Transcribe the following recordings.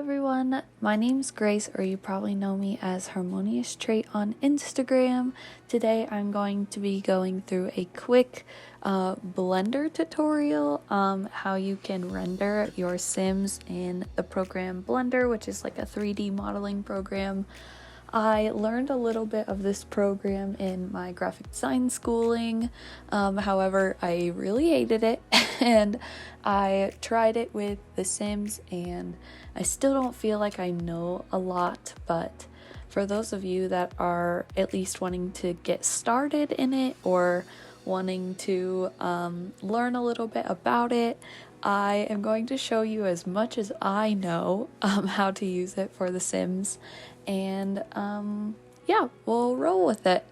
everyone, my name's Grace, or you probably know me as Harmonious Trait on Instagram. Today I'm going to be going through a quick Blender tutorial, how you can render your Sims in the program Blender, which is like a 3D modeling program. I learned a little bit of this program in my graphic design schooling. However, I really hated it and I tried it with The Sims and I still don't feel like I know a lot, but for those of you that are at least wanting to get started in it or wanting to learn a little bit about it, I am going to show you as much as I know how to use it for The Sims, and yeah, we'll roll with it.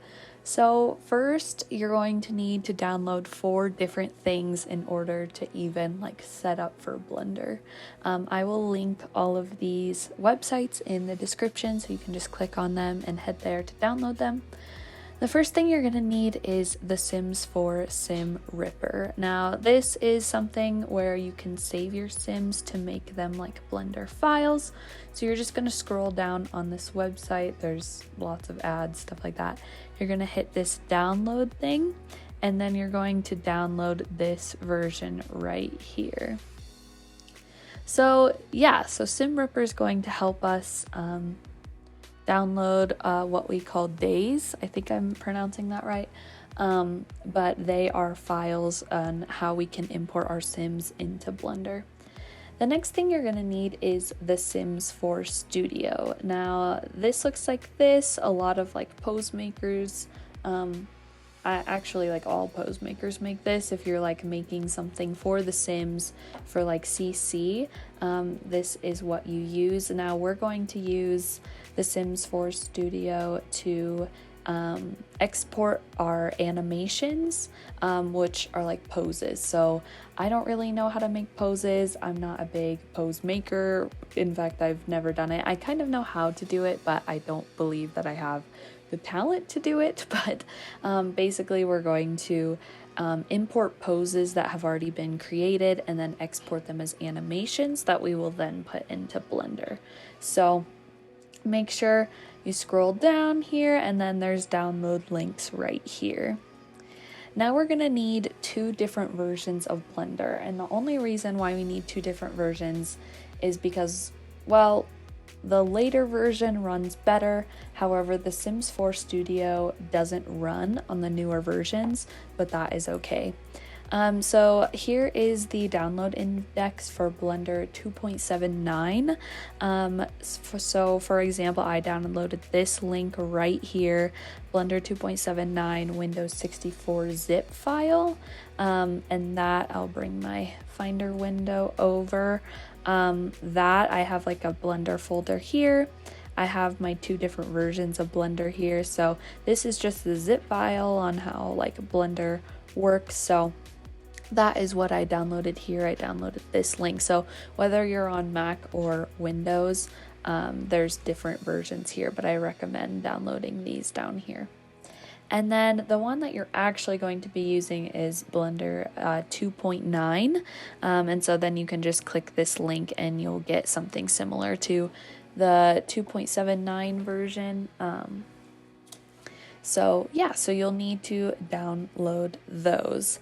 So first, you're going to need to download 4 different things in order to even like set up for Blender. I will link all of these websites in the description, so you can just click on them and head there to download them. The first thing you're going to need is The Sims 4 Sim Ripper. Now, this is something where you can save your Sims to make them like Blender files. So you're just going to scroll down on this website. There's lots of ads, stuff like that. You're going to hit this download thing, and then you're going to download this version right here. So yeah, so Sim Ripper is going to help us download what we call days. I think I'm pronouncing that right. But they are files on how we can import our Sims into Blender. The next thing you're going to need is The Sims 4 Studio. Now, this looks like this. A lot of like pose makers, actually like all pose makers make this. If you're like making something for The Sims for like CC, this is what you use. Now we're going to use The Sims 4 Studio to export our animations, which are like poses. So I don't really know how to make poses. I'm not a big pose maker. In fact, I've never done it. I kind of know how to do it, but I don't believe that I have the talent to do it. But basically we're going to import poses that have already been created and then export them as animations that we will then put into Blender. So make sure you scroll down here, and then there's download links right here. Now we're going to need 2 different versions of Blender, and the only reason why we need 2 different versions is because, well, the later version runs better. However, The Sims 4 Studio doesn't run on the newer versions, but that is okay. So here is the download index for Blender 2.79. So for example, I downloaded this link right here, Blender 2.79 Windows 64 zip file, and that I'll bring my Finder window over. That I have like a Blender folder here. I have my 2 different versions of Blender here. So this is just the zip file on how like Blender works. So that is what I downloaded here. I downloaded this link. So whether you're on Mac or Windows, there's different versions here, but I recommend downloading these down here. And then the one that you're actually going to be using is Blender 2.9. And so then you can just click this link and you'll get something similar to the 2.79 version. So yeah, so you'll need to download those.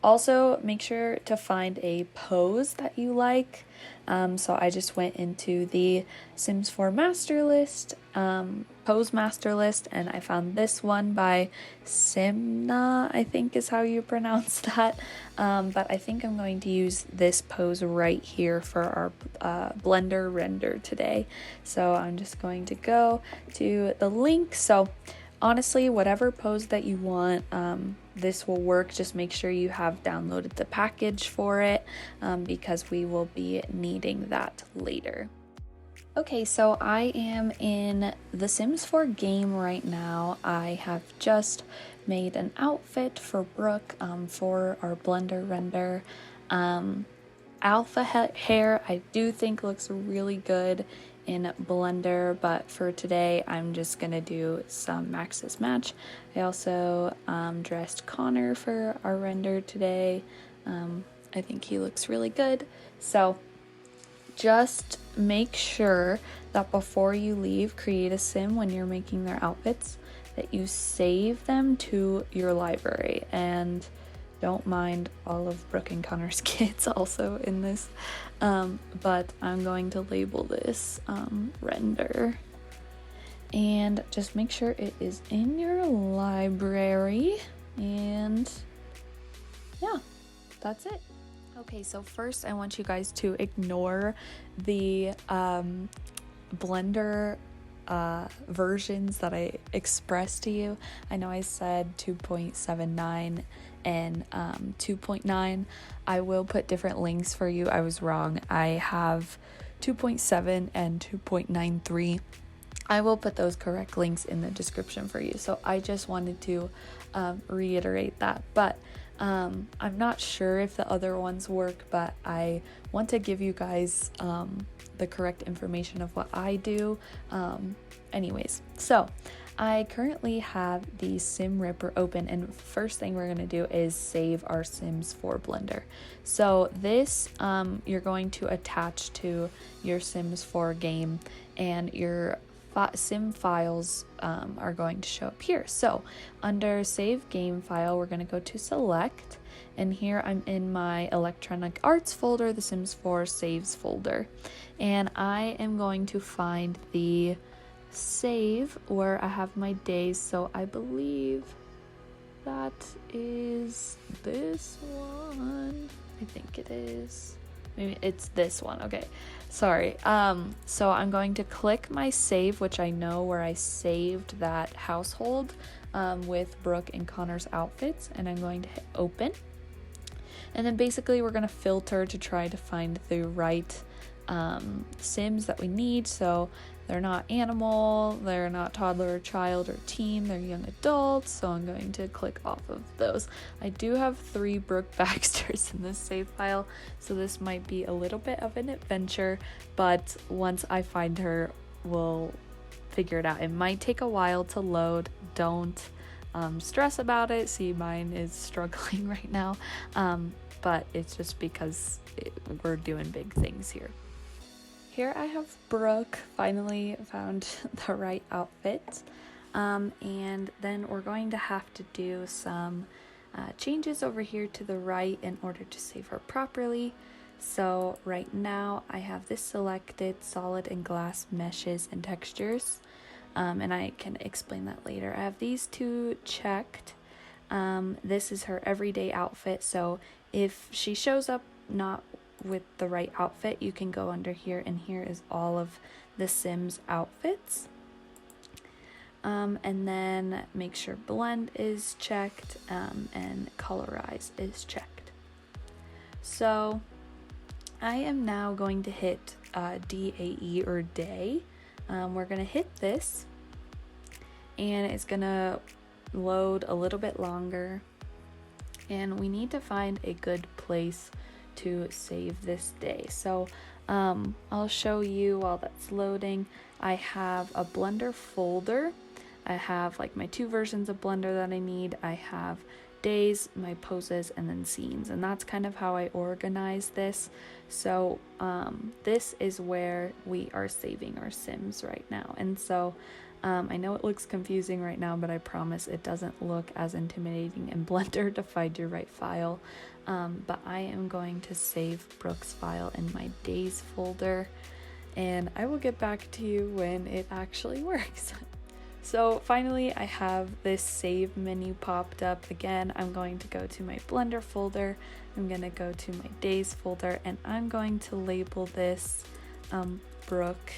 Also, make sure to find a pose that you like. So I just went into the Sims 4 master list, pose master list, and I found this one by Simna, I think is how you pronounce that. But I think I'm going to use this pose right here for our Blender render today. So I'm just going to go to the link. So honestly, whatever pose that you want, this will work. Just make sure you have downloaded the package for it, because we will be needing that later. Okay, so I am in the Sims 4 game right now. I have just made an outfit for Brooke for our Blender render. Alpha hair I do think looks really good in Blender, but for today I'm just gonna do some Max's Match. I also dressed Connor for our render today. I think he looks really good. So just make sure that before you leave Create a Sim, when you're making their outfits, that you save them to your library. And don't mind all of Brooke and Connor's kids also in this, but I'm going to label this render. And just make sure it is in your library, and yeah, that's it. Okay, so first I want you guys to ignore the Blender versions that I expressed to you. I know I said 2.79 and 2.9. I will put different links for you. I was wrong. I have 2.7 and 2.93. I will put those correct links in the description for you. So I just wanted to reiterate that. But I'm not sure if the other ones work, but I want to give you guys the correct information of what I do. Anyways, so I currently have the Sim Ripper open, and first thing we're going to do is save our Sims for Blender. So this you're going to attach to your Sims 4 game, and your sim files are going to show up here. So under save game file, we're going to go to select, and here I'm in my Electronic Arts folder, the Sims 4 saves folder, and I am going to find the save where I have my days. So I believe that is this one. I think it is. Maybe it's this one. Okay, sorry. So I'm going to click my save, which I know where I saved that household with Brooke and Connor's outfits, and I'm going to hit open. And then basically we're going to filter to try to find the right Sims that we need. So they're not animal, they're not toddler or child or teen, they're young adults, so I'm going to click off of those. I do have 3 Brooke Baxters in this save file, so this might be a little bit of an adventure, but once I find her, we'll figure it out. It might take a while to load. Don't stress about it. See, mine is struggling right now, but it's just because we're doing big things here. Here I have Brooke, finally found the right outfit, and then we're going to have to do some changes over here to the right in order to save her properly. So right now I have this selected, solid and glass meshes and textures, and I can explain that later. I have these 2 checked. This is her everyday outfit, so if she shows up not with the right outfit, you can go under here, and here is all of the Sims outfits. And then make sure blend is checked, and colorize is checked. So I am now going to hit DAE or day. We're going to hit this, and it's going to load a little bit longer, and we need to find a good place to save this day. So I'll show you while that's loading. I have a Blender folder. I have like my 2 versions of Blender that I need. I have days, my poses, and then scenes, and that's kind of how I organize this. So this is where we are saving our Sims right now, and so I know it looks confusing right now, but I promise it doesn't look as intimidating in Blender to find your right file. But I am going to save Brooke's file in my days folder, and I will get back to you when it actually works. So finally I have this save menu popped up. Again, I'm going to go to my Blender folder, I'm going to go to my days folder, and I'm going to label this Brooke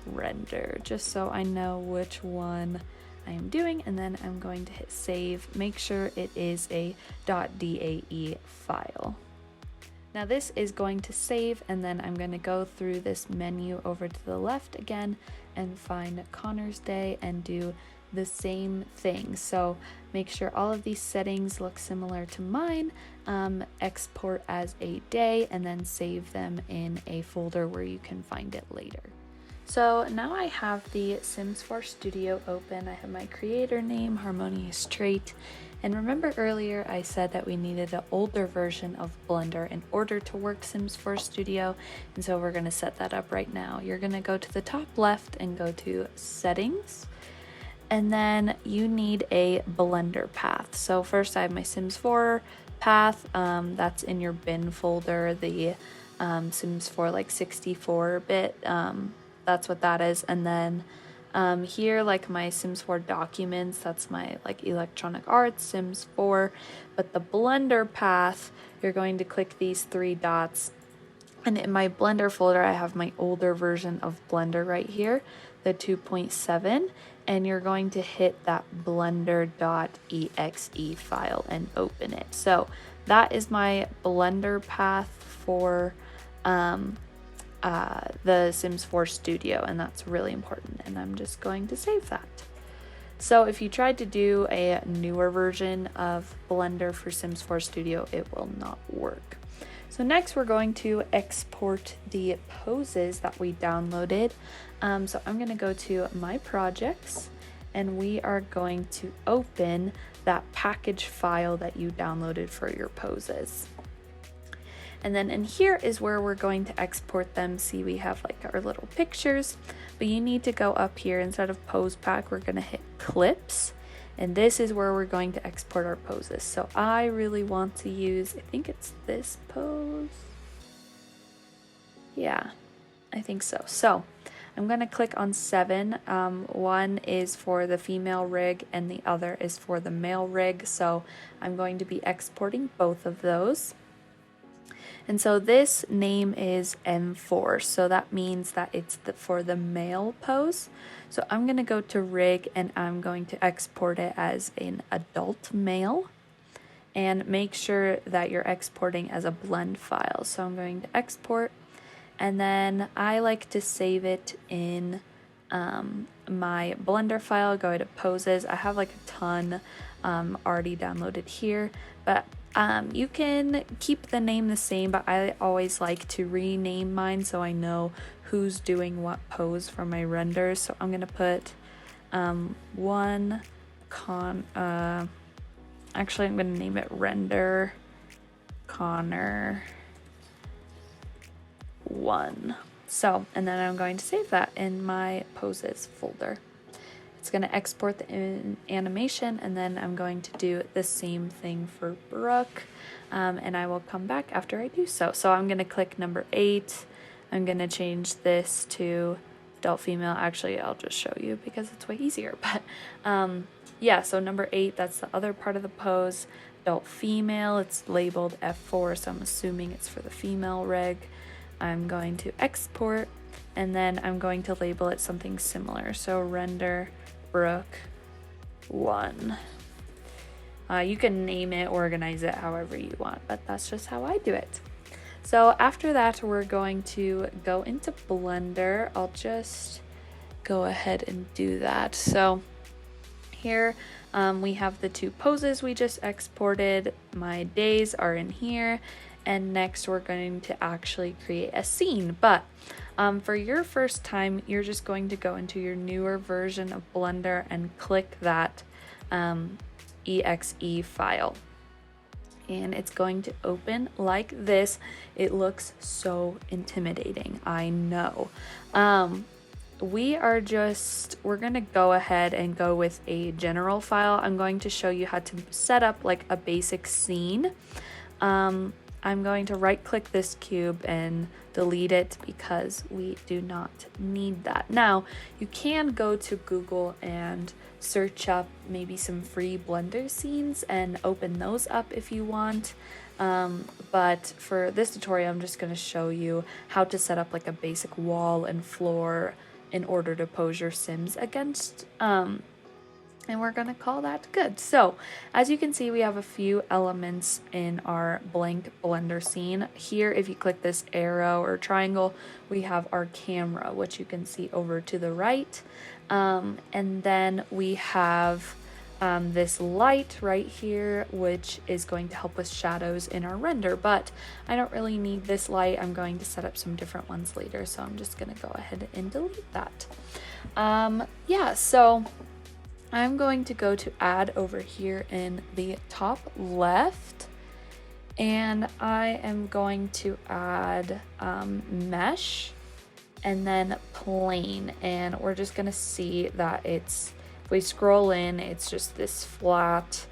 render, just so I know which one I am doing, and then I'm going to hit save. Make sure it is a .dae file. Now this is going to save, and then I'm going to go through this menu over to the left again and find Connor's Day and do the same thing. So make sure all of these settings look similar to mine, export as a day, and then save them in a folder where you can find it later. So now I have the Sims 4 Studio open. I have my creator name, Harmonious Trait, And remember earlier I said that we needed an older version of Blender in order to work Sims 4 Studio, and so we're going to set that up right now. You're going to go to the top left and go to Settings, and then you need a Blender path. So first I have my Sims 4 path, that's in your bin folder, the Sims 4 like 64-bit, that's what that is. And then here, like my Sims 4 documents, that's my like Electronic Arts, Sims 4, but the Blender path, you're going to click these 3 dots, and in my Blender folder, I have my older version of Blender right here, the 2.7, and you're going to hit that blender.exe file and open it. So that is my Blender path for the Sims 4 Studio, and that's really important, and I'm just going to save that. So if you tried to do a newer version of Blender for Sims 4 Studio, it will not work. So next we're going to export the poses that we downloaded. So I'm going to go to my projects, and we are going to open that package file that you downloaded for your poses. And then in here is where we're going to export them. See, we have like our little pictures, but you need to go up here. Instead of pose pack, we're going to hit clips, and this is where we're going to export our poses. So I really want to use, I think it's this pose. Yeah, I think so. So I'm going to click on 7. One is for the female rig and the other is for the male rig. So I'm going to be exporting both of those. And so this name is M4, so that means that it's for the male pose. So I'm going to go to rig and I'm going to export it as an adult male, and make sure that you're exporting as a blend file. So I'm going to export, and then I like to save it in my Blender file. Go to poses. I have like a ton already downloaded here, but you can keep the name the same, but I always like to rename mine so I know who's doing what pose for my renders. So I'm gonna put actually I'm gonna name it Render Connor 1. So, and then I'm going to save that in my poses folder. It's going to export the animation, and then I'm going to do the same thing for Brooke, and I will come back after I do so. So I'm going to click number 8. I'm going to change this to adult female. Actually, I'll just show you because it's way easier. But yeah, so number 8, that's the other part of the pose. Adult female, it's labeled F4, so I'm assuming it's for the female rig. I'm going to export, and then I'm going to label it something similar. So render Brooke 1. You can name it, organize it however you want, but that's just how I do it. So after that, we're going to go into Blender. I'll just go ahead and do that. So here we have the 2 poses we just exported. My days are in here, and next we're going to actually create a scene. But for your first time, you're just going to go into your newer version of Blender and click that exe file, and it's going to open like this. It looks so intimidating, I know. We're gonna go ahead and go with a general file. I'm going to show you how to set up like a basic scene. I'm going to right click this cube and delete it because we do not need that. Now, you can go to Google and search up maybe some free Blender scenes and open those up if you want. But for this tutorial, I'm just going to show you how to set up like a basic wall and floor in order to pose your Sims against. And we're going to call that good. So as you can see, we have a few elements in our blank Blender scene. Here, if you click this arrow or triangle, we have our camera, which you can see over to the right. And then we have this light right here, which is going to help with shadows in our render, but I don't really need this light. I'm going to set up some different ones later, so I'm just going to go ahead and delete that. Yeah, so I'm going to go to add over here in the top left, and I am going to add mesh and then plane, and we're just gonna see that it's, if we scroll in, it's just this flat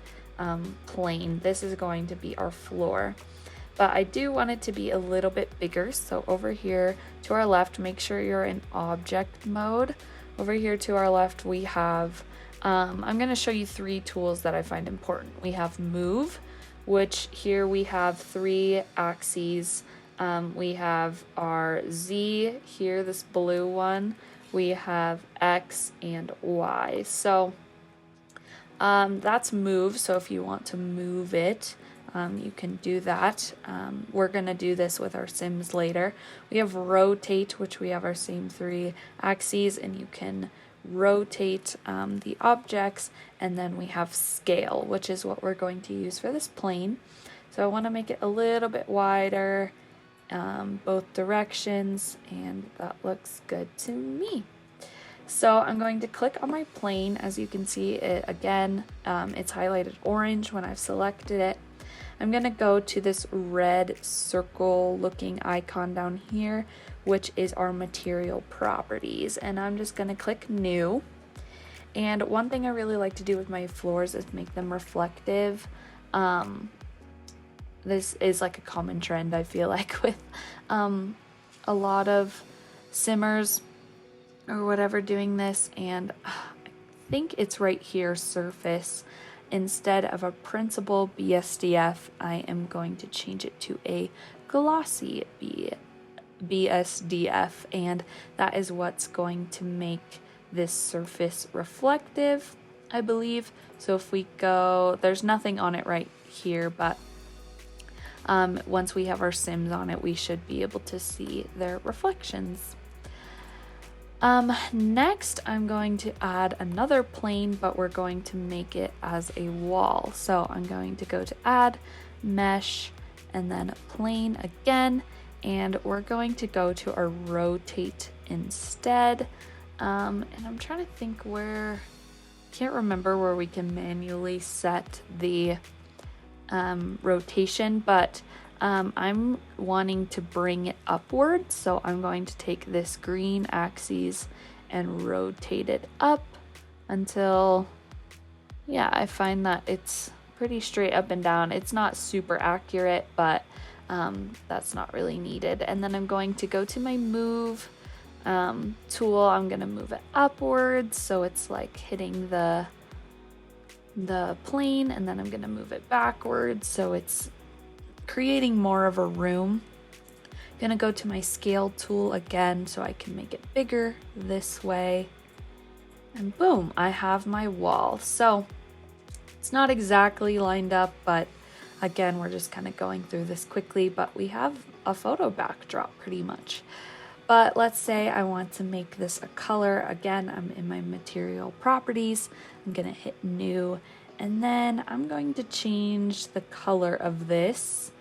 plane. This is going to be our floor, but I do want it to be a little bit bigger. So over here to our left, make sure you're in object mode. Over here to our left, we have, I'm gonna show you 3 tools that I find important. We have move, which here we have 3 axes. We have our Z here, this blue one. We have X and Y. So that's move. So if you want to move it, you can do that. We're going to do this with our Sims later. We have rotate, which we have our same 3 axes, and you can rotate the objects. And then we have scale, which is what we're going to use for this plane. So I want to make it a little bit wider, both directions, and that looks good to me. So I'm going to click on my plane. As you can see, it again, it's highlighted orange when I've selected it. I'm going to go to this red circle looking icon down here, which is our material properties, and I'm just going to click new. And one thing I really like to do with my floors is make them reflective. This is like a common trend, I feel like, with a lot of simmers or whatever doing this, and I think it's right here, surface. Instead of a principal BSDF, I am going to change it to a glossy BSDF, and that is what's going to make this surface reflective, I believe. So if we go, there's nothing on it right here, but once we have our Sims on it, we should be able to see their reflections. Next, I'm going to add another plane, but we're going to make it as a wall. So I'm going to go to add, mesh, and then plane again, and we're going to go to our rotate instead. And I'm trying to think where, can't remember where we can manually set the rotation, but I'm wanting to bring it upward, so I'm going to take this green axis and rotate it up until, yeah, I find that it's pretty straight up and down. It's not super accurate, but that's not really needed. And then I'm going to go to my move tool. I'm going to move it upwards so it's like hitting the plane, and then I'm going to move it backwards so it's creating more of a room. I'm going to go to my scale tool again so I can make it bigger this way, and boom, I have my wall. So it's not exactly lined up, but again, we're just kind of going through this quickly, but we have a photo backdrop pretty much. But let's say I want to make this a color. Again, I'm in my material properties. I'm gonna hit new, and then I'm going to change the color of this.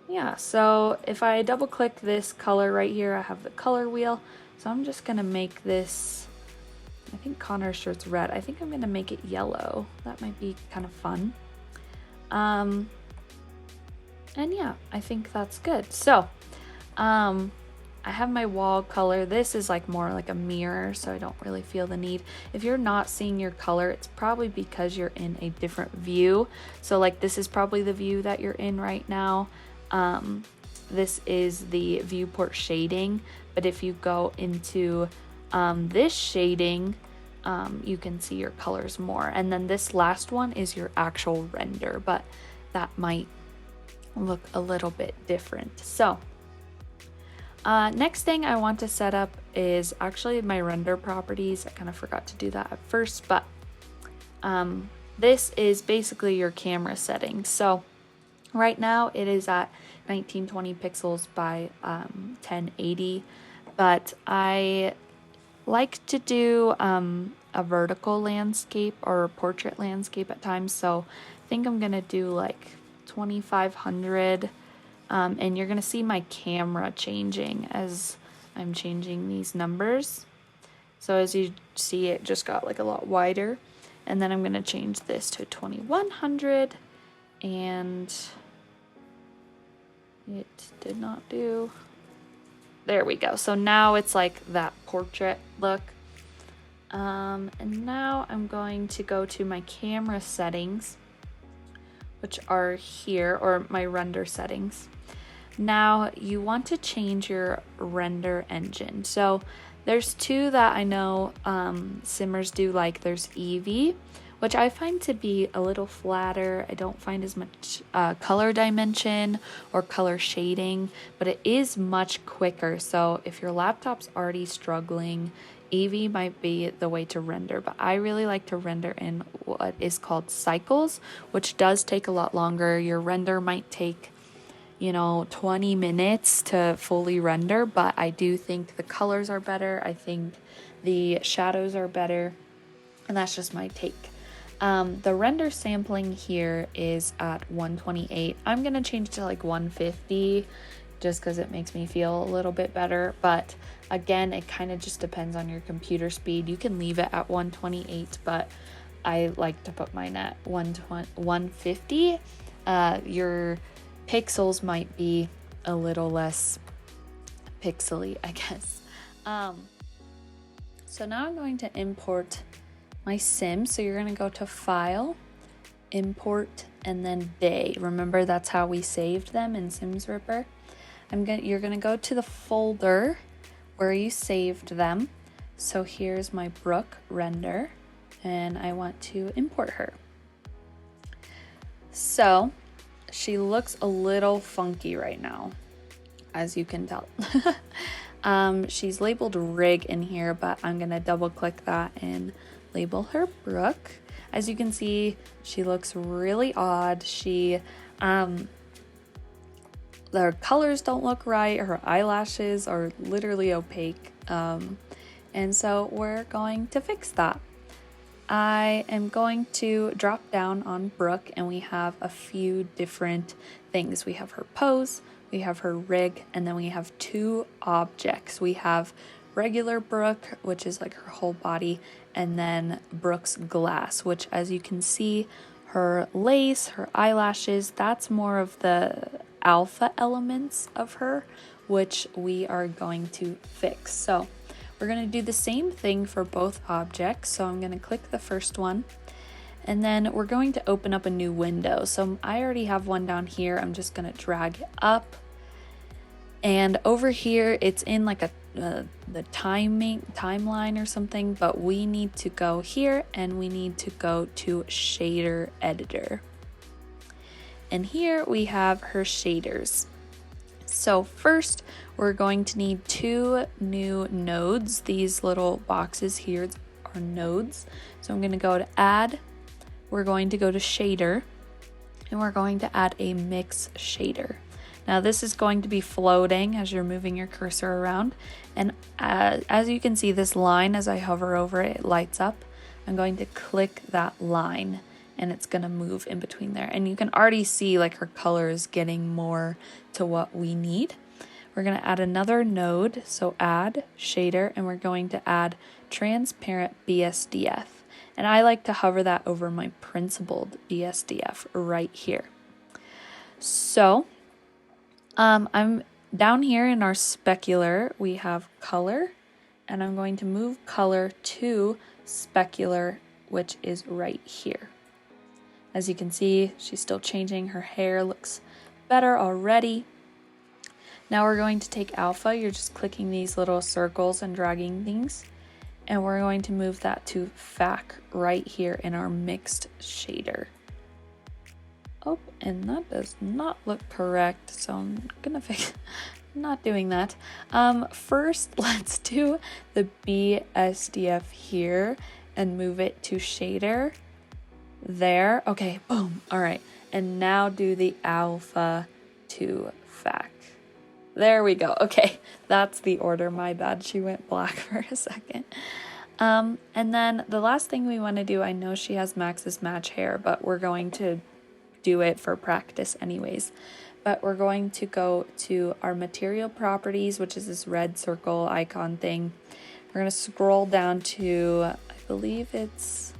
Yeah, so if I double click this color right here, I have the color wheel. So I'm just gonna make this, I think Connor's shirt's red. I think I'm gonna make it yellow. That might be kind of fun. And yeah, I think that's good. So, I have my wall color. This is like more like a mirror, so I don't really feel the need. If you're not seeing your color, it's probably because you're in a different view. So like this is probably the view that you're in right now. This is the viewport shading, but if you go into this shading, you can see your colors more. And then this last one is your actual render, but that might look a little bit different. So next thing I want to set up is actually my render properties. I kind of forgot to do that at first, but this is basically your camera settings. So right now it is at 1920 pixels by 1080, but I like to do a vertical landscape or a portrait landscape at times, so I think I'm gonna do like 2500, and you're gonna see my camera changing as I'm changing these numbers. So as you see, it just got like a lot wider. And then I'm going to change this to 2100, and it did not do. There we go. So now it's like that portrait look. And now I'm going to go to my camera settings, which are here, or my render settings. Now you want to change your render engine. So there's two that I know simmers do like. There's Eevee, which I find to be a little flatter. I don't find as much color dimension or color shading, but it is much quicker. So if your laptop's already struggling, Eevee might be the way to render, but I really like to render in what is called cycles, which does take a lot longer. Your render might take 20 minutes to fully render, but I do think the colors are better. I think the shadows are better, and that's just my take. The render sampling here is at 128. I'm gonna change to like 150 just because it makes me feel a little bit better, but again, it kind of just depends on your computer speed. You can leave it at 128, but I like to put mine at 150. Your pixels might be a little less pixely, I guess. So now I'm going to import my sim. So you're going to go to File, Import, and then Day. Remember, that's how we saved them in Sims Ripper. You're going to go to the folder where you saved them. So here's my Brooke render, and I want to import her. So she looks a little funky right now, as you can tell. She's labeled Rig in here, but I'm gonna double click that and label her Brooke. As you can see, she looks really odd. Her colors don't look right. Her eyelashes are literally opaque. And so we're going to fix that. I am going to drop down on Brooke, and we have a few different things. We have her pose, we have her rig, and then we have two objects. We have regular Brooke, which is like her whole body, and then Brooke's glass, which, as you can see, her lace, her eyelashes, that's more of the alpha elements of her, which we are going to fix. So we're going to do the same thing for both objects. So I'm going to click the first one, and then we're going to open up a new window. So I already have one down here. I'm just going to drag it up, and over here it's in like the timeline or something, but we need to go here and we need to go to shader editor. And here we have her shaders. So first, we're going to need two new nodes. These little boxes here are nodes. So I'm going to go to Add, we're going to go to Shader, and we're going to add a Mix Shader. Now this is going to be floating as you're moving your cursor around. And as you can see, this line, as I hover over it, it lights up. I'm going to click that line, and it's going to move in between there. And you can already see like her color is getting more to what we need. We're going to add another node, so Add, Shader, and we're going to add Transparent BSDF. And I like to hover that over my principled BSDF right here. So I'm down here in our specular, we have color, and I'm going to move color to specular, which is right here. As you can see, she's still changing. Her hair looks better already. Now we're going to take alpha. You're just clicking these little circles and dragging things. And we're going to move that to FAC right here in our mixed shader. Oh, and that does not look correct. So I'm gonna fix, not doing that. First, let's do the BSDF here and move it to shader. There, okay, boom, all right. And now do the alpha to FAC. There we go, okay, that's the order, my bad. She went black for a second. And then the last thing we wanna do, I know she has Max's Match hair, but we're going to do it for practice anyways. But we're going to go to our material properties, which is this red circle icon thing. We're going to scroll down to, I believe it's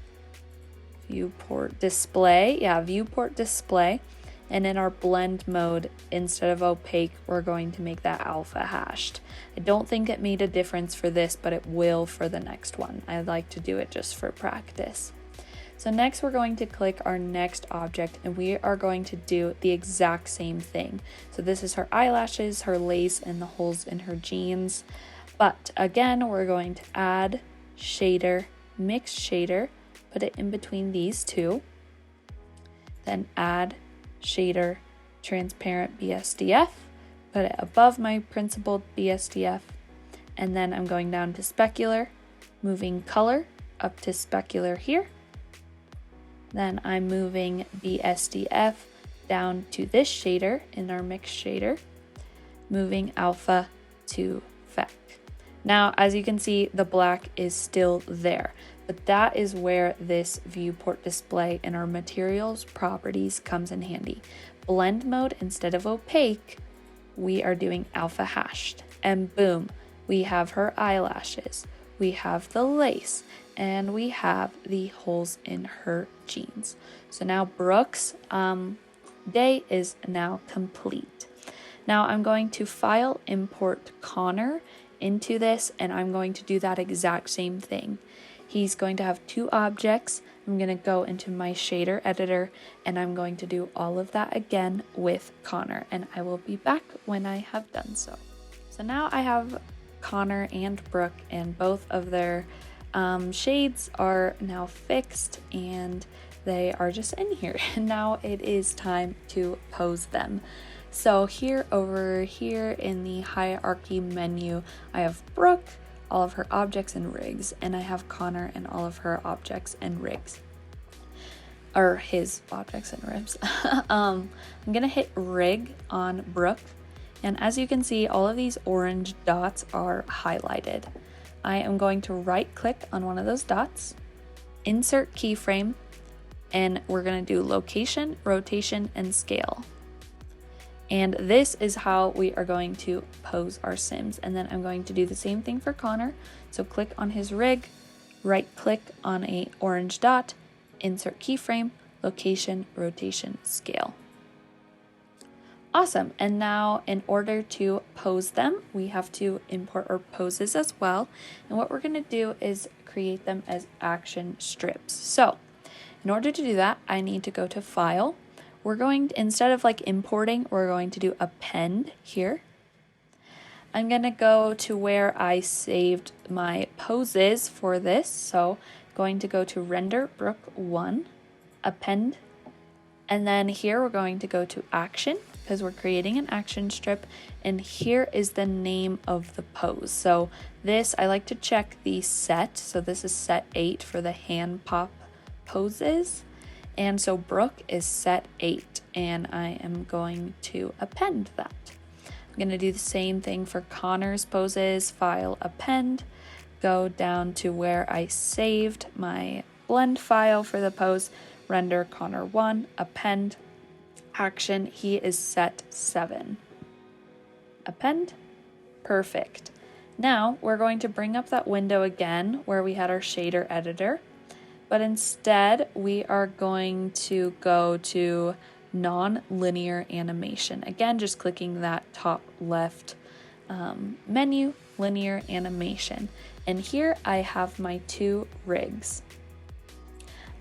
viewport display. Yeah, viewport display. And in our blend mode, instead of opaque, we're going to make that alpha hashed. I don't think it made a difference for this, but it will for the next one. I like to do it just for practice. So next we're going to click our next object and we are going to do the exact same thing. So this is her eyelashes, her lace, and the holes in her jeans. But again, we're going to add shader, mix shader, put it in between these two. Then add shader, transparent BSDF, put it above my principled BSDF. And then I'm going down to specular, moving color up to specular here. Then I'm moving BSDF down to this shader in our mix shader, moving alpha to FEC. Now, as you can see, the black is still there, but that is where this viewport display in our materials properties comes in handy. Blend mode, instead of opaque, we are doing alpha hashed, and boom, we have her eyelashes, we have the lace, and we have the holes in her jeans. So now Brooke's day is now complete. Now I'm going to file import Connor into this, and I'm going to do that exact same thing. He's going to have two objects. I'm going to go into my shader editor and I'm going to do all of that again with Connor, and I will be back when I have done so. So now I have Connor and Brooke, and both of their shades are now fixed and they are just in here. And now it is time to pose them. So here, over here in the hierarchy menu, I have Brooke, all of her objects and rigs, and I have Connor and all of her objects and rigs, or his objects and ribs. I'm gonna hit rig on Brooke, and as you can see, all of these orange dots are highlighted. I am going to right click on one of those dots, insert keyframe, and we're gonna do location, rotation, and scale. And this is how we are going to pose our Sims. And then I'm going to do the same thing for Connor. So click on his rig, right click on a orange dot, insert keyframe, location, rotation, scale. Awesome. And now in order to pose them, we have to import our poses as well. And what we're going to do is create them as action strips. So in order to do that, I need to go to File. We're going to, instead of like importing, we're going to do append here. I'm going to go to where I saved my poses for this. So going to go to render Brooke 1, append, and then here we're going to go to action because we're creating an action strip, and here is the name of the pose. So this, I like to check the set. So this is set 8 for the hand pop poses. And so Brooke is set 8, and I am going to append that. I'm going to do the same thing for Connor's poses, file, append, go down to where I saved my blend file for the pose, render Connor 1, append, action, he is set 7. Append, perfect. Now we're going to bring up that window again where we had our shader editor. But instead, we are going to go to non-linear animation. Again, just clicking that top left menu, linear animation. And here I have my two rigs.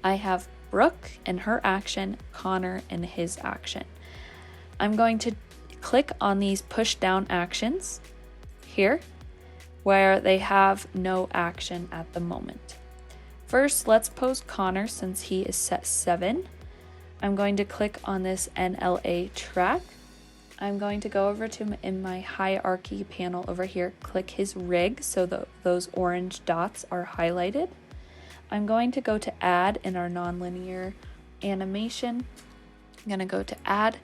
I have Brooke and her action, Connor and his action. I'm going to click on these push down actions here where they have no action at the moment. First, let's pose Connor since he is set 7. I'm going to click on this NLA track. I'm going to go over to in my hierarchy panel over here, click his rig so those orange dots are highlighted. I'm going to go to add in our nonlinear animation. I'm going to go to add.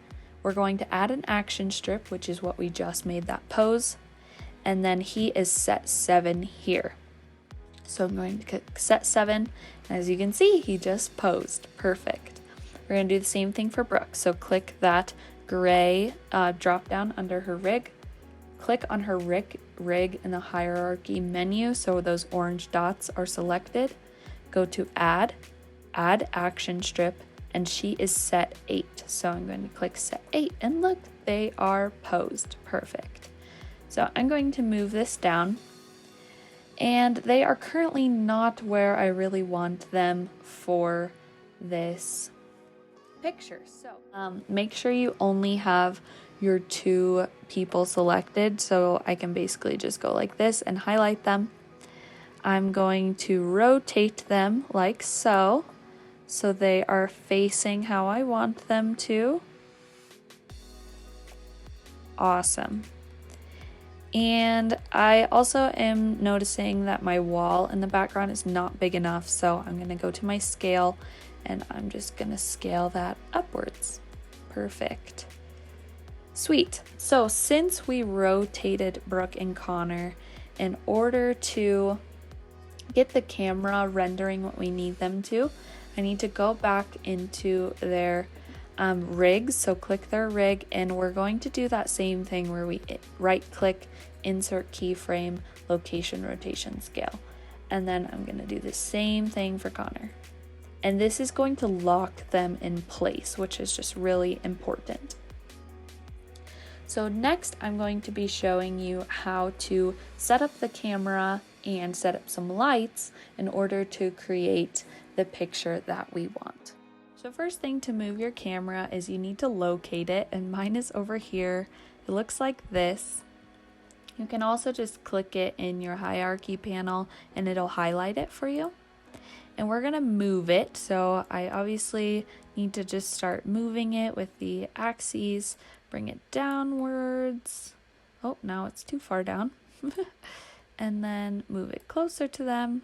We're going to add an action strip, which is what we just made that pose. And then he is set 7 here. So I'm going to click set 7. As you can see, he just posed. Perfect. We're going to do the same thing for Brooke. So click that gray drop down under her rig, click on her rig in the hierarchy menu so those orange dots are selected. Go to add action strip, and she is set 8. So I'm going to click set 8 and look, they are posed. Perfect. So I'm going to move this down, and they are currently not where I really want them for this picture. So make sure you only have your 2 people selected, so I can basically just go like this and highlight them. I'm going to rotate them like so they are facing how I want them to. Awesome. And I also am noticing that my wall in the background is not big enough, so I'm going to go to my scale and I'm just going to scale that upwards. Perfect. Sweet. So since we rotated Brooke and Connor, in order to get the camera rendering what we need them to, I need to go back into their rigs. So click their rig, and we're going to do that same thing where we right click, insert keyframe, location, rotation, scale. And then I'm going to do the same thing for Connor. And this is going to lock them in place, which is just really important. So next I'm going to be showing you how to set up the camera and set up some lights in order to create the picture that we want. So first thing to move your camera is you need to locate it, and mine is over here. It looks like this. You can also just click it in your hierarchy panel and it'll highlight it for you. And we're gonna move it, so I obviously need to just start moving it with the axes, bring it downwards. Oh, now it's too far down. And then move it closer to them.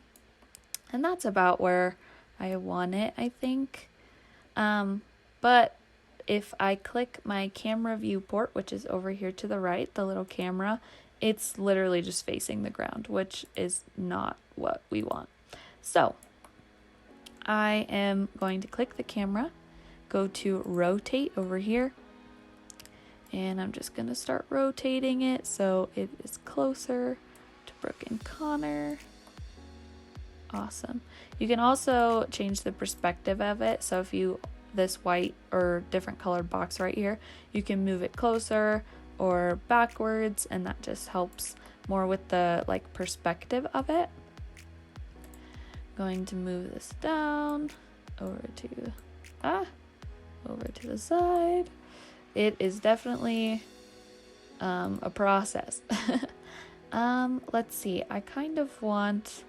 And that's about where I want it, I think. But if I click my camera viewport, which is over here to the right, the little camera, it's literally just facing the ground, which is not what we want. So I am going to click the camera, go to rotate over here, and I'm just going to start rotating it so it is closer to Brooke and Connor. Awesome. You can also change the perspective of it. So if you, this white or different colored box right here, you can move it closer or backwards, and that just helps more with the like perspective of it. Going to move this down over to the side. It is definitely a process. Let's see, I kind of want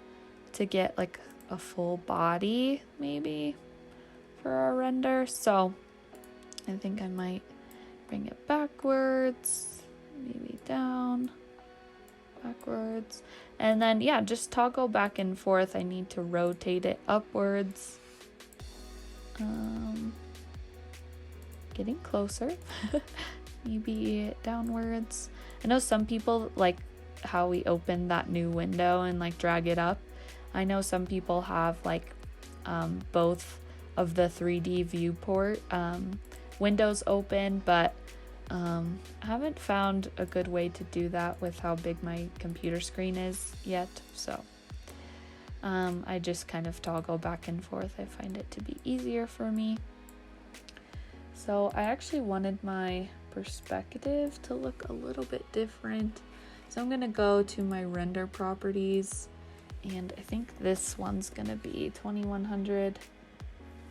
to get like a full body maybe for our render, so I think I might bring it backwards, maybe down, backwards, and then yeah, just toggle back and forth. I need to rotate it upwards, getting closer. Maybe downwards. I know some people like how we open that new window and like drag it up. I know some people have like both of the 3D viewport windows open, but I haven't found a good way to do that with how big my computer screen is yet, so I just kind of toggle back and forth. I find it to be easier for me. So I actually wanted my perspective to look a little bit different, so I'm gonna go to my render properties, and I think this one's gonna be 2100,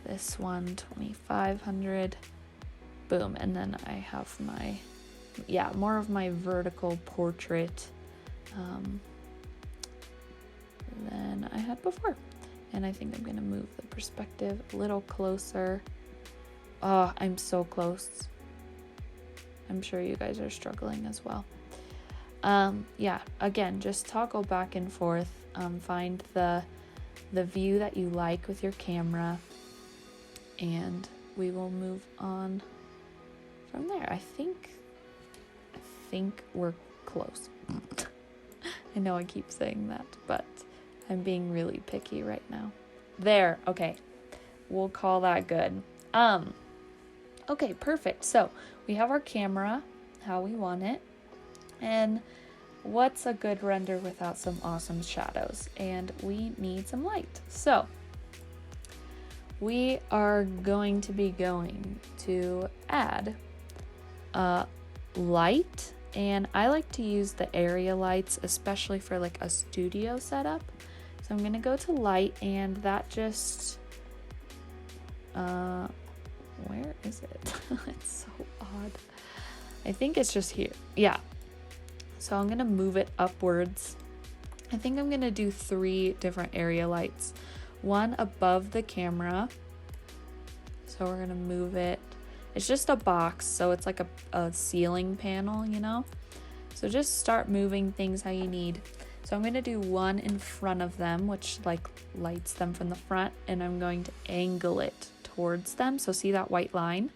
this one 2500. Boom, and then I have my, yeah, more of my vertical portrait than I had before. And I think I'm gonna move the perspective a little closer. Oh, I'm so close. I'm sure you guys are struggling as well. Yeah, again, just toggle back and forth. Find the view that you like with your camera, and we will move on from there. I think we're close. I know I keep saying that, but I'm being really picky right now. There, okay. We'll call that good. Okay, perfect. So we have our camera, how we want it. And what's a good render without some awesome shadows? And we need some light. So we are going to add light, and I like to use the area lights, especially for like a studio setup. So I'm gonna go to light, and that just where is it? It's so odd. I think it's just here. Yeah. So I'm gonna move it upwards. I think I'm gonna do 3 different area lights. One above the camera. So we're gonna move it. It's just a box, so it's like a ceiling panel, you know? So just start moving things how you need. So I'm gonna do one in front of them, which like lights them from the front, and I'm going to angle it towards them. So see that white line?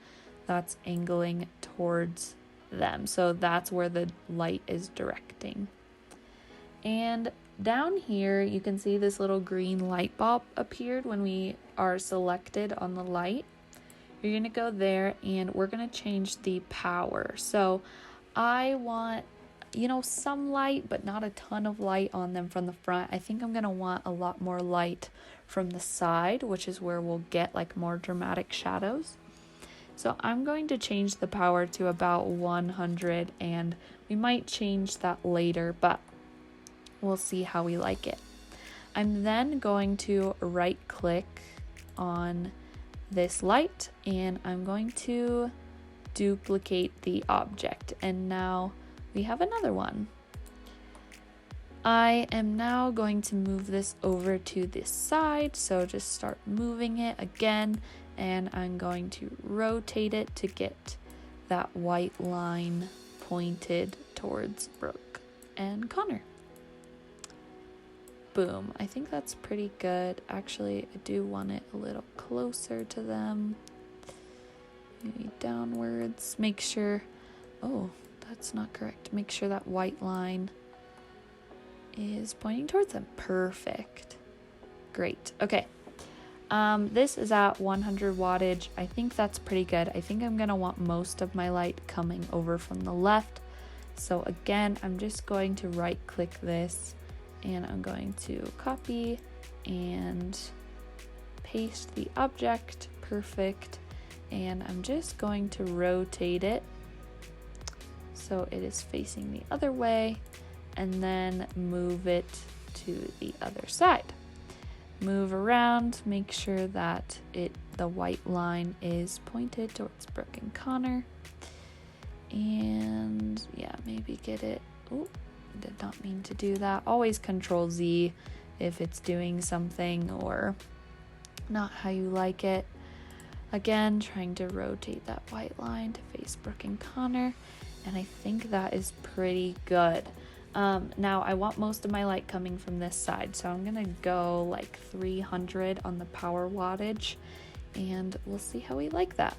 That's angling towards them. So that's where the light is directing. And down here, you can see this little green light bulb appeared when we are selected on the light. You're gonna go there, and we're gonna change the power. So I want, some light, but not a ton of light on them from the front. I think I'm gonna want a lot more light from the side, which is where we'll get like more dramatic shadows. So I'm going to change the power to about 100, and we might change that later, but we'll see how we like it. I'm then going to right click on this light, and I'm going to duplicate the object, and now we have another one. I am now going to move this over to this side, so just start moving it again, and I'm going to rotate it to get that white line pointed towards Brooke and Connor. Boom. I think that's pretty good. Actually, I do want it a little closer to them. Maybe downwards. Make sure, oh, that's not correct. Make sure that white line is pointing towards them. Perfect. Great. Okay. This is at 100 wattage. I think that's pretty good. I think I'm going to want most of my light coming over from the left. So again, I'm just going to right click this, and I'm going to copy and paste the object. Perfect. And I'm just going to rotate it so it is facing the other way, and then move it to the other side. Move around, make sure that the white line is pointed towards Brooke and Connor. And yeah, maybe get it. Oh, did not mean to do that. Always Control Z if it's doing something or not how you like it. Again, trying to rotate that white line to face Brooke and Connor, and I think that is pretty good. Now I want most of my light coming from this side, so I'm gonna go like 300 on the power wattage, and we'll see how we like that.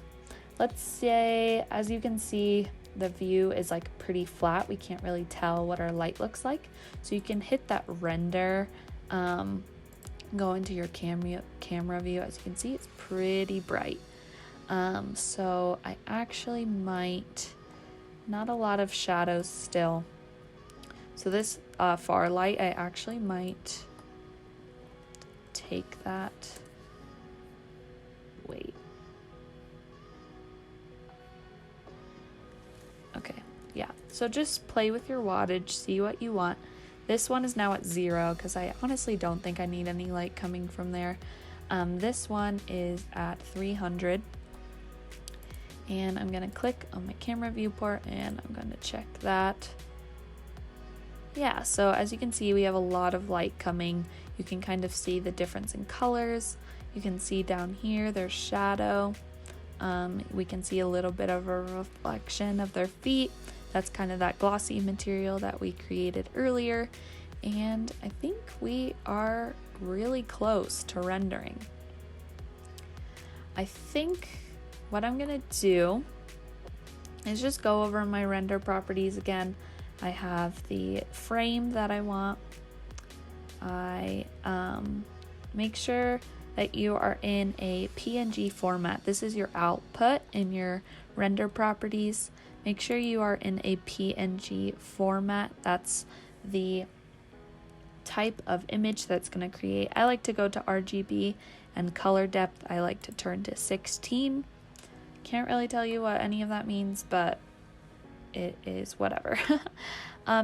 Let's say, as you can see, the view is like pretty flat. We can't really tell what our light looks like, so you can hit that render, go into your camera view. As you can see, it's pretty bright. So I actually might, not a lot of shadows still. So this far light, I actually might take that. Wait. Okay, yeah. So just play with your wattage, see what you want. This one is now at 0 because I honestly don't think I need any light coming from there. This one is at 300. And I'm going to click on my camera viewport, and I'm going to check that. Yeah, so as you can see, we have a lot of light coming. You can kind of see the difference in colors. You can see down here there's shadow. We can see a little bit of a reflection of their feet. That's kind of that glossy material that we created earlier. And I think we are really close to rendering. I think what I'm gonna do is just go over my render properties again. I have the frame that I want. I make sure that you are in a PNG format. This is your output in your render properties. make sure you are in a PNG format. That's the type of image that's going to create. I like to go to RGB, and color depth I like to turn to 16. Can't really tell you what any of that means, but it is whatever.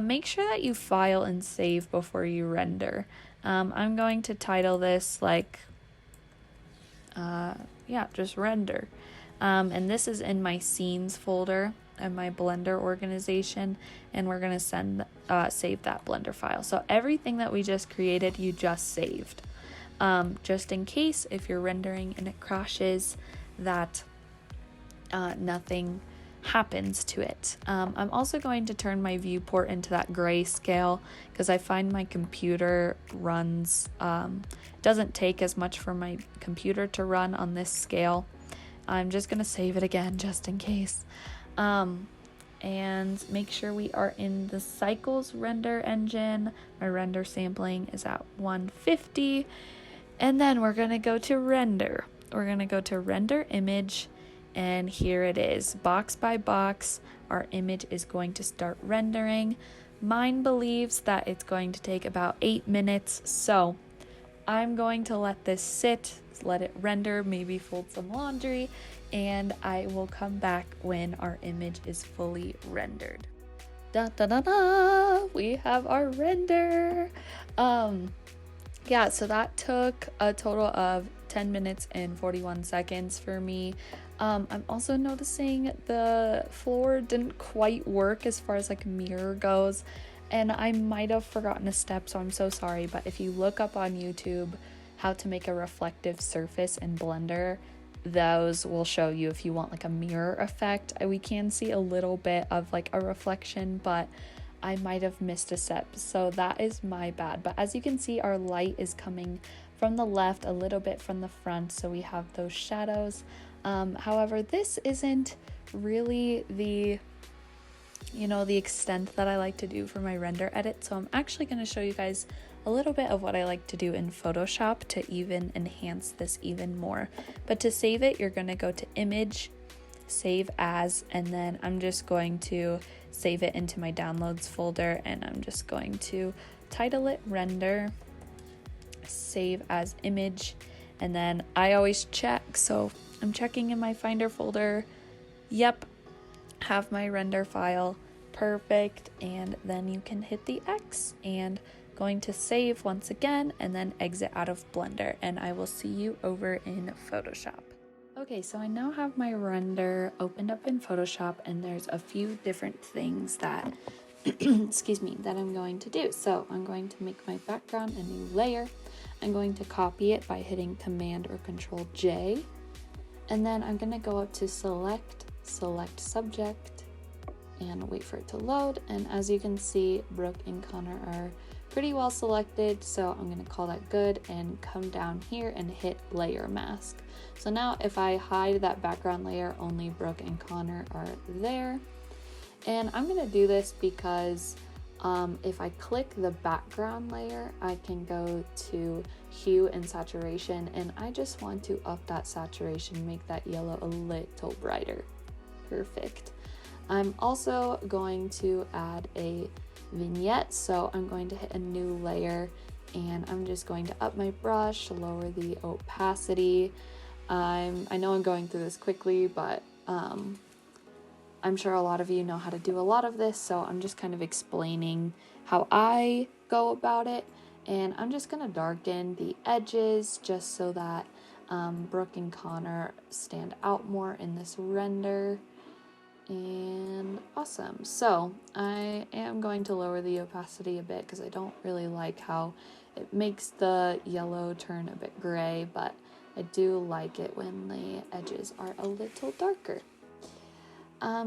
Make sure that you file and save before you render. I'm going to title this just render. And this is in my scenes folder and my Blender organization, and we're going to save that Blender file. So everything that we just created, you just saved. Just in case if you're rendering and it crashes, that nothing happens to it. I'm also going to turn my viewport into that grayscale because I find my computer runs, doesn't take as much for my computer to run on this scale. I'm just going to save it again just in case. And make sure we are in the cycles render engine. My render sampling is at 150. And then we're going to go to render. We're going to go to render image. And here it is, box by box, our image is going to start rendering. Mine believes that it's going to take about 8 minutes, so I'm going to let this sit, let it render, maybe fold some laundry, and I will come back when our image is fully rendered. Da da da da! We have our render. So that took a total of 10 minutes and 41 seconds for me. I'm also noticing the floor didn't quite work as far as like mirror goes, and I might have forgotten a step, so I'm so sorry. But if you look up on YouTube how to make a reflective surface in Blender, those will show you if you want like a mirror effect. We can see a little bit of like a reflection, but I might have missed a step, so that is my bad. But as you can see, our light is coming from the left, a little bit from the front, so we have those shadows. However, this isn't really the extent that I like to do for my render edit, so I'm actually going to show you guys a little bit of what I like to do in Photoshop to even enhance this even more. But to save it, you're going to go to Image, Save As, and then I'm just going to save it into my Downloads folder, and I'm just going to title it Render, Save As Image, and then I always check, so I'm checking in my Finder folder. Yep, have my render file. Perfect. And then you can hit the X and going to save once again and then exit out of Blender, and I will see you over in Photoshop. Okay, so I now have my render opened up in Photoshop, and there's a few different things that that I'm going to do. So I'm going to make my background a new layer. I'm going to copy it by hitting Command or Control J. And then I'm going to go up to select subject, and wait for it to load. And as you can see, Brooke and Connor are pretty well selected, so I'm going to call that good and come down here and hit layer mask. So now if I hide that background layer, only Brooke and Connor are there. And I'm going to do this because if I click the background layer, I can go to hue and saturation, and I just want to up that saturation, make that yellow a little brighter. Perfect. I'm also going to add a vignette, so I'm going to hit a new layer, and I'm just going to up my brush, lower the opacity. I know I'm going through this quickly, but I'm sure a lot of you know how to do a lot of this, so I'm just kind of explaining how I go about it. And I'm just going to darken the edges just so that Brooke and Connor stand out more in this render. And awesome. So I am going to lower the opacity a bit because I don't really like how it makes the yellow turn a bit gray, but I do like it when the edges are a little darker.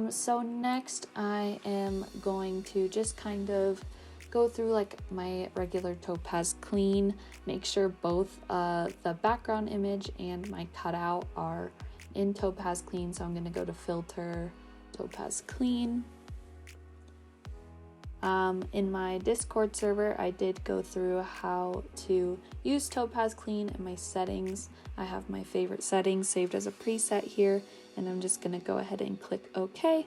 So next I am going to just kind of go through like my regular Topaz Clean, make sure both the background image and my cutout are in Topaz Clean. So I'm going to go to Filter, Topaz Clean. In my Discord server, I did go through how to use Topaz Clean in my settings. I have my favorite settings saved as a preset here, and I'm just going to go ahead and click OK.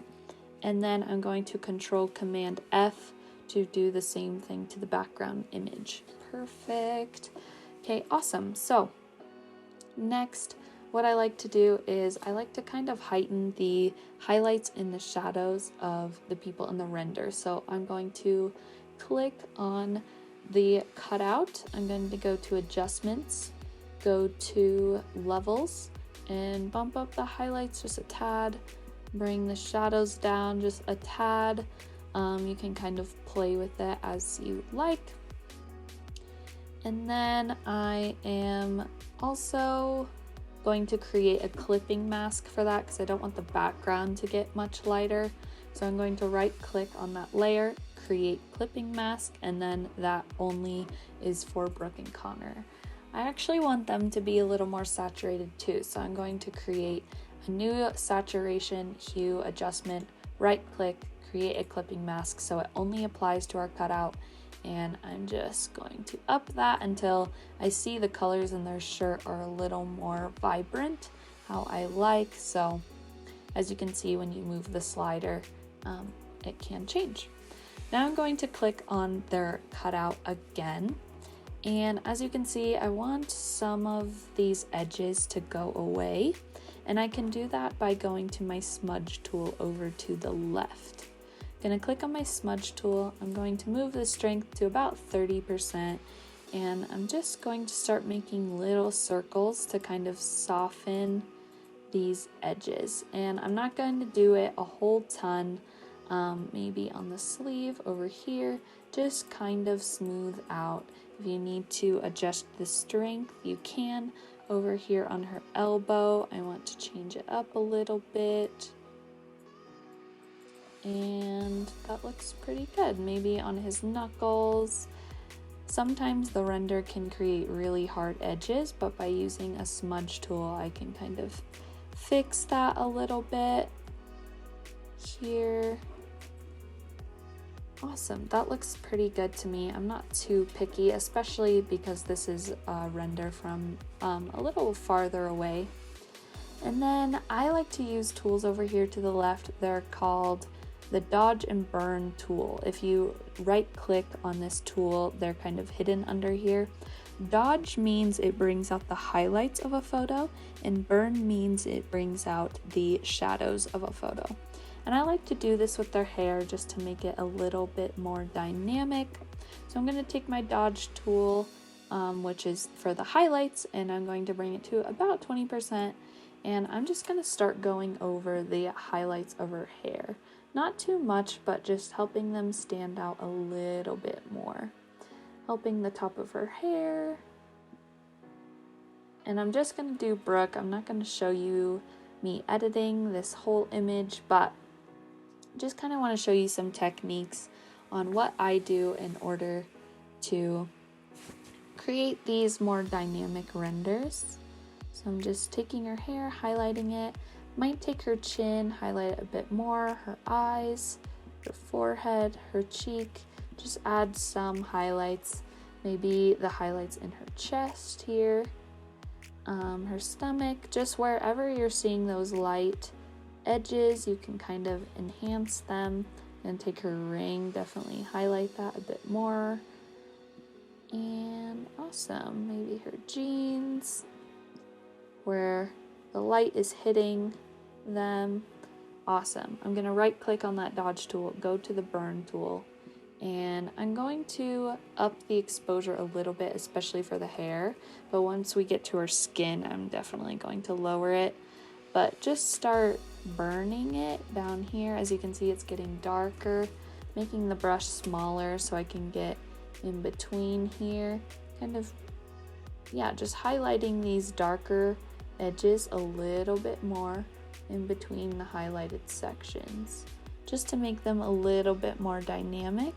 And then I'm going to Control Command F to do the same thing to the background image. Perfect. Okay, awesome. So next, what I like to do is I like to kind of heighten the highlights and the shadows of the people in the render. So I'm going to click on the cutout. I'm going to go to Adjustments, go to Levels, and bump up the highlights just a tad. Bring the shadows down just a tad. You can kind of play with it as you like. And then I am also going to create a clipping mask for that because I don't want the background to get much lighter. So I'm going to right click on that layer, create clipping mask, and then that only is for Brooke and Connor. I actually want them to be a little more saturated too, so I'm going to create a new saturation hue adjustment, right click, create a clipping mask so it only applies to our cutout, and I'm just going to up that until I see the colors in their shirt are a little more vibrant, how I like. So as you can see, when you move the slider, it can change. Now I'm going to click on their cutout again, and as you can see, I want some of these edges to go away, and I can do that by going to my smudge tool over to the left. I'm going to click on my smudge tool. I'm going to move the strength to about 30%, and I'm just going to start making little circles to kind of soften these edges. And I'm not going to do it a whole ton, maybe on the sleeve over here, just kind of smooth out. If you need to adjust the strength, you can. Over here on her elbow, I want to change it up a little bit. And that looks pretty good. Maybe on his knuckles. Sometimes the render can create really hard edges, but by using a smudge tool, I can kind of fix that a little bit here. Awesome, that looks pretty good to me. I'm not too picky, especially because this is a render from a little farther away. And then I like to use tools over here to the left. They're called the Dodge and Burn tool. If you right click on this tool, they're kind of hidden under here. Dodge means it brings out the highlights of a photo, and burn means it brings out the shadows of a photo. And I like to do this with their hair just to make it a little bit more dynamic. So I'm going to take my Dodge tool, which is for the highlights, and I'm going to bring it to about 20%. And I'm just going to start going over the highlights of her hair. Not too much, but just helping them stand out a little bit more. Helping the top of her hair. And I'm just going to do Brooke. I'm not going to show you me editing this whole image, but just kind of want to show you some techniques on what I do in order to create these more dynamic renders. So I'm just taking her hair, highlighting it. Might take her chin, highlight it a bit more, her eyes, her forehead, her cheek. Just add some highlights, maybe the highlights in her chest here, her stomach, just wherever you're seeing those light edges, you can kind of enhance them. And take her ring, definitely highlight that a bit more. And awesome, maybe her jeans, where the light is hitting them. Awesome. I'm going to right click on that Dodge tool, go to the Burn tool, and I'm going to up the exposure a little bit, especially for the hair. But once we get to her skin, I'm definitely going to lower it. But just start burning it down here. As you can see, it's getting darker, making the brush smaller so I can get in between here. Kind of, yeah, just highlighting these darker edges a little bit more in between the highlighted sections, just to make them a little bit more dynamic,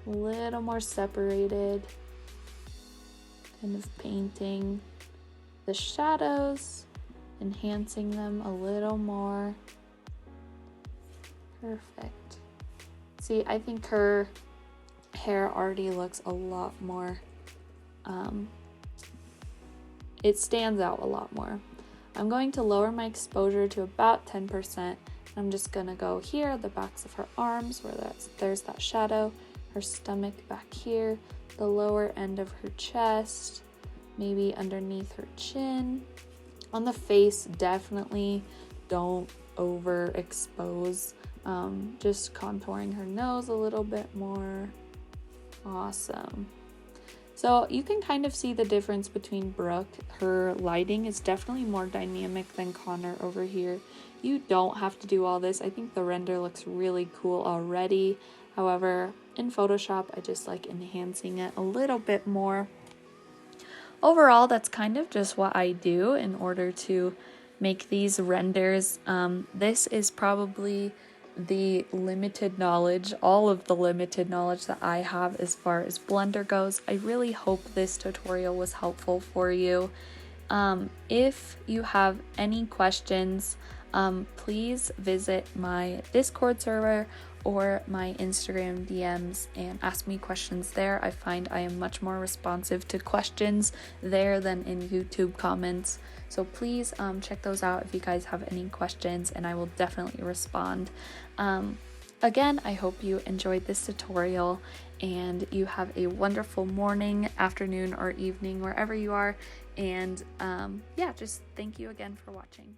a little more separated, kind of painting the shadows, enhancing them a little more. Perfect. See, I think her hair already looks a lot more, it stands out a lot more. I'm going to lower my exposure to about 10%, I'm just gonna go here, the backs of her arms where there's that shadow, her stomach back here, the lower end of her chest, maybe underneath her chin. On the face, definitely don't overexpose. Just contouring her nose a little bit more. Awesome. So you can kind of see the difference between Brooke. Her lighting is definitely more dynamic than Connor over here. You don't have to do all this. I think the render looks really cool already. However, in Photoshop, I just like enhancing it a little bit more. Overall, that's kind of just what I do in order to make these renders. This is probably the limited knowledge, all of the limited knowledge that I have as far as Blender goes. I really hope this tutorial was helpful for you. If you have any questions, please visit my Discord server or my Instagram DMs and ask me questions there. I find I am much more responsive to questions there than in YouTube comments. So please check those out if you guys have any questions, and I will definitely respond. Again, I hope you enjoyed this tutorial and you have a wonderful morning, afternoon, or evening wherever you are. And yeah, just thank you again for watching.